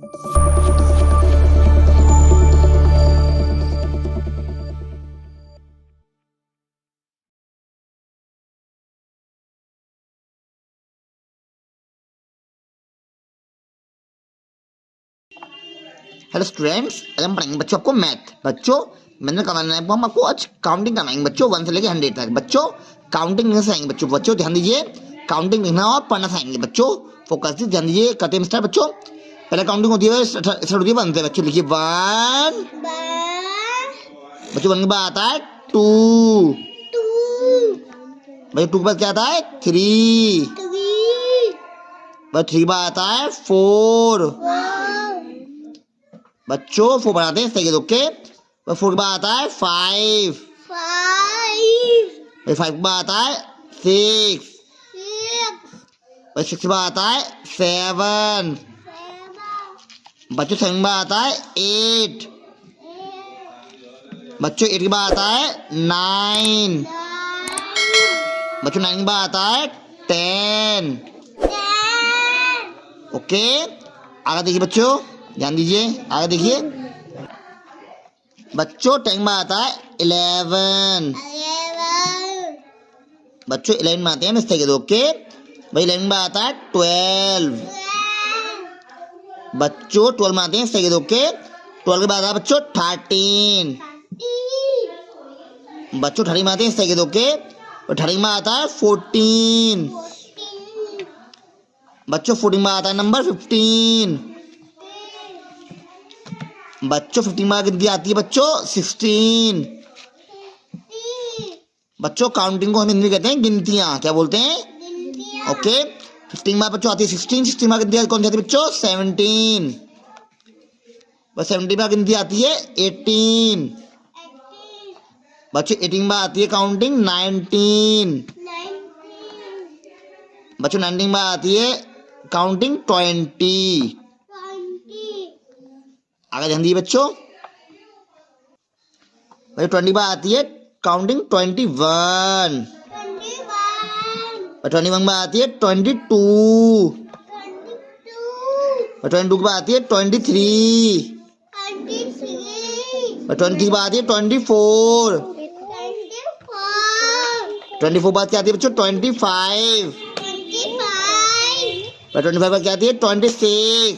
Hello students, आज हम पढ़ेंगे बच्चों आपको मैथ। बच्चों मैंने करवाना है, हम आपको आज काउंटिंग करवाएंगे बच्चों 1 से लेकर 100 तक। बच्चों काउंटिंग लिखना सिखाएंगे बच्चों। बच्चों ध्यान दीजिए, काउंटिंग लिखना और पढ़ना सिखाएंगे बच्चों। फोकस से ध्यान दीजिए। करते हैं स्टार्ट बच्चों। पहले काउंटिंग होती है, स्टार्ट होती है 1 से। बच्चों लिखिए 1। बच्चों 1 के बाद आता है 2। बच्चों 2 के बाद क्या आता है 3। बच्चों 3 के बाद आता है 4। बच्चों 4 बनाते हैं सही है, ओके। 4 के बाद आता है 5। 5 के बाद आता है 6। 6 के बाद आता है 7। बच्चों 7 के बाद आता है 8। बच्चों 8 के बाद आता है 9। बच्चों 9 के बाद आता है 10। ओके, आगे देखिए बच्चों, ध्यान दीजिए, आगे देखिए। बच्चों 10 के बाद आता है 11। बच्चों 11 में आते हैं मिस्टेक है, ओके भाई। 11 में आता है 12। बच्चों 12 में आते हैं सही है, ओके। 12 के बाद आता है बच्चों 13। बच्चों 13 में आते हैं सही है, ओके। और 13 में आता है 14। बच्चों 14 में आता है नंबर 15। बच्चों 15 में गिनती आती है बच्चों 16। बच्चों काउंटिंग को हम हिंदी में कहते हैं गिनतियां, क्या बोलते हैं, ओके। 15 में बच्चों आती है 16। 16 में गिनती कौन सी आती है बच्चों 17। बस 17 में गिनती आती है 18। बच्चों 18 में आती है काउंटिंग 19। बच्चों 19 में आती है काउंटिंग 20। आगे ध्यान दीजिए बच्चों। भाई 20 बार आती है काउंटिंग 21। 21 बार आती है 22। 22 की बार आती है 23। 23 बार आती है 24। 24 बार क्या आती है बच्चों 25। 25 बार क्या आती है 26।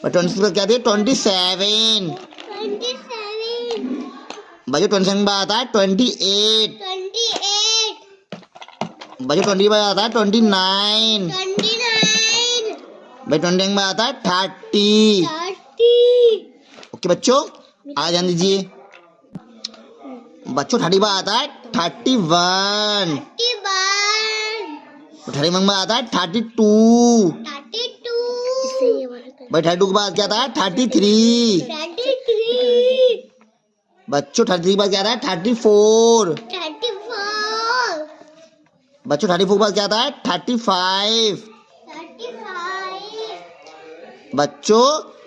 26 पर क्या आती है 27। बच्चों 27 में आता है 28। बच्चों 20 में आता है 29। भाई 29 में आता है 30। ओके बच्चों, आ ध्यान दीजिए। बच्चों 30 में आता है 31। 31 में आता है 32। भाई 32 के बाद क्या आता है 33। बच्चों 33 के बाद क्या आता है 34। बच्चों 34 के बाद क्या आता है 35। बच्चों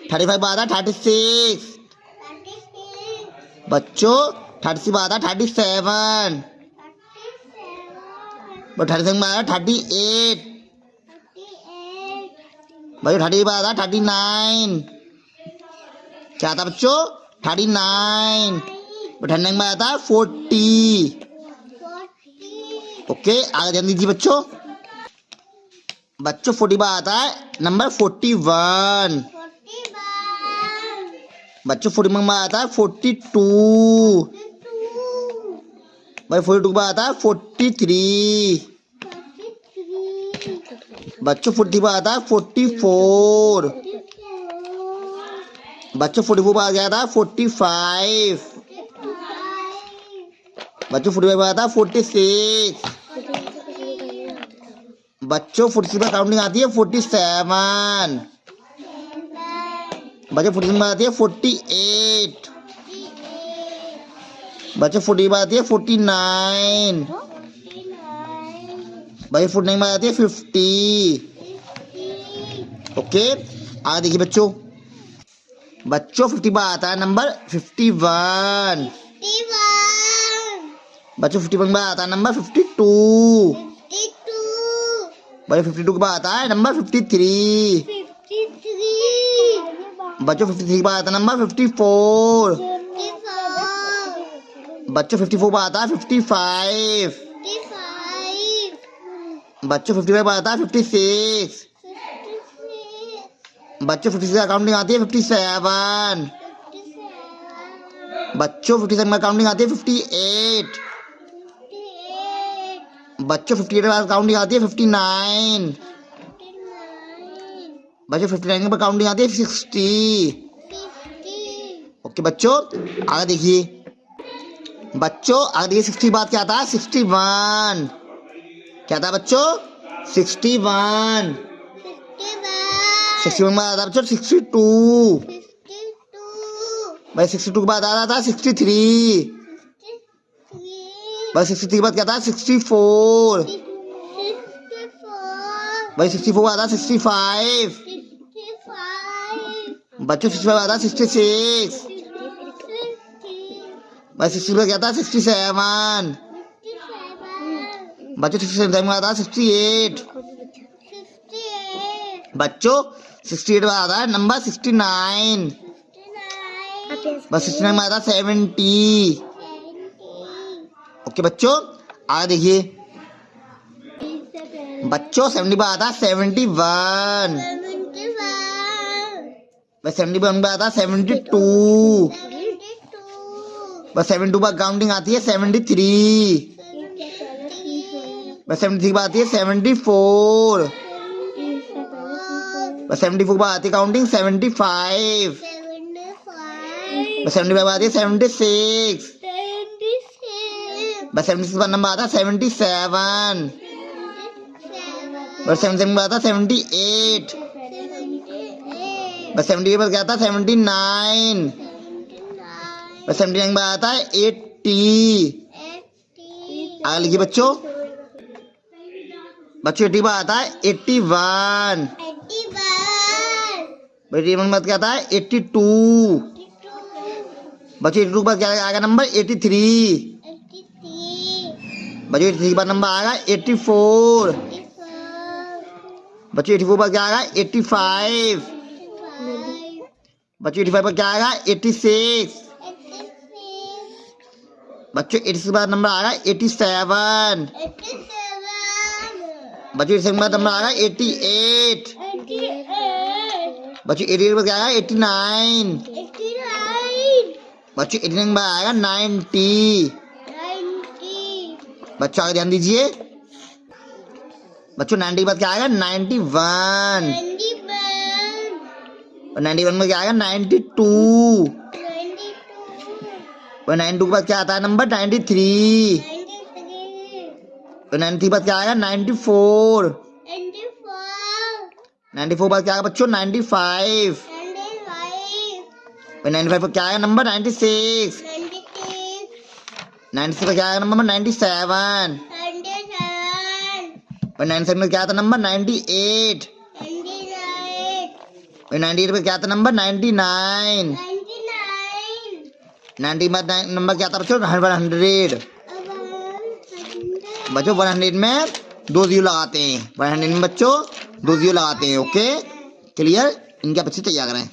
35 के बाद आता है 36। बच्चों 36 के बाद आता है 37। बच्चों 37 के बाद आता है 38। बच्चों 30 के बाद आता है 39। क्या आता बच्चों 39। 39 में आता है 40। ओके, आगे ध्यान दीजिए बच्चों। बच्चों 40 बार आता है नंबर 41। बच्चों 41 में आता है 42। भाई 42 बार आता है 43। बच्चों 40 बार आता है 44। बच्चों 44 बार आता है 45। बच्चों 45 बार आता है 46। बच्चों 46 में काउंटिंग आती है 47। बच्चों 46 में आती है 48। बच्चों 40 में आती है 49। भाई 49 में आती है 50। ओके, आगे देखिए बच्चों। बच्चों 50 बार आता है नंबर 51। बच्चों 51 बार आता है नंबर 52। भाई 52 के बाद आता है नंबर 53। बच्चों 53 के बाद आता नंबर 54। बच्चों 54 पर आता है 55। बच्चों 55 पर आता है 56। बच्चों 56 का काउंटिंग आती है 57। बच्चों 57 में काउंटिंग आती है 58। बच्चों 58 के बाद काउंटिंग आती है 59। बच्चों 59 के बाद काउंटिंग आती है 60। ओके बच्चों, आगे देखिए। बच्चों आगे देखिए 60 के बाद क्या आता है 61। क्या था बच्चों 61। 61 के बाद आता है बच्चों 62। भाई 62 के बाद आ रहा था 63। भाई 63 के बाद क्या था 64। भाई 64 के बाद आता 65। बच्चों 65 के बाद आता 66। भाई 60 पे क्या था 67। बच्चों 67 के बाद आता 68। बच्चों 68 बाद आता है नंबर 69। बस 69 में आता 70। ओके बच्चों, आगे देखिए। बच्चों 70 पर आता 71। बस 71 पर आता 72। बस 72 पर काउंटिंग आती है 73। बस 73 पर आती है 74। बस 74 पर आती है काउंटिंग 75। बस 75 पर आती है 76। बस 76 पर नंबर आता है 77। बस 77 पर आता 78। बस 78 पर क्या आता 79। बस 79 पर आता है 80। आगे लिखिए बच्चों। बच्चों 80 पर आता है 81। 81 पर क्या आता है 82। बच्चों 82 पर क्या आएगा नंबर 83। बच्चों 83 पर नंबर आएगा 84। बच्चों 84 पर क्या आएगा 85। बच्चों 85 पर क्या आएगा 86। बच्चों 86 पर नंबर आएगा 87। बच्चों 87 पर नंबर आएगा 88। बच्चों 88 पर क्या आएगा 89। बच्चों 89 पर आएगा 90। बच्चों आगे ध्यान दीजिए। बच्चों 90 के बाद क्या आएगा 91। और 91 में क्या आएगा 92। और 92 के बाद क्या आता है नंबर 93। और 93 के बाद क्या आएगा 94। 94 के बाद क्या आएगा बच्चों 95। और 95 पर क्या आएगा नंबर 96। 96 पर क्या आएगा नंबर 97। और 97 में क्या आता नंबर 98। और 98 पे क्या आता नंबर 99। 90 में नंबर क्या आता बच्चों 100। बच्चों 100 में 2 जीरो लगाते हैं। 100 में बच्चों 2 जीरो लगाते हैं। ओके क्लियर, इनके बच्चे तैयार करें।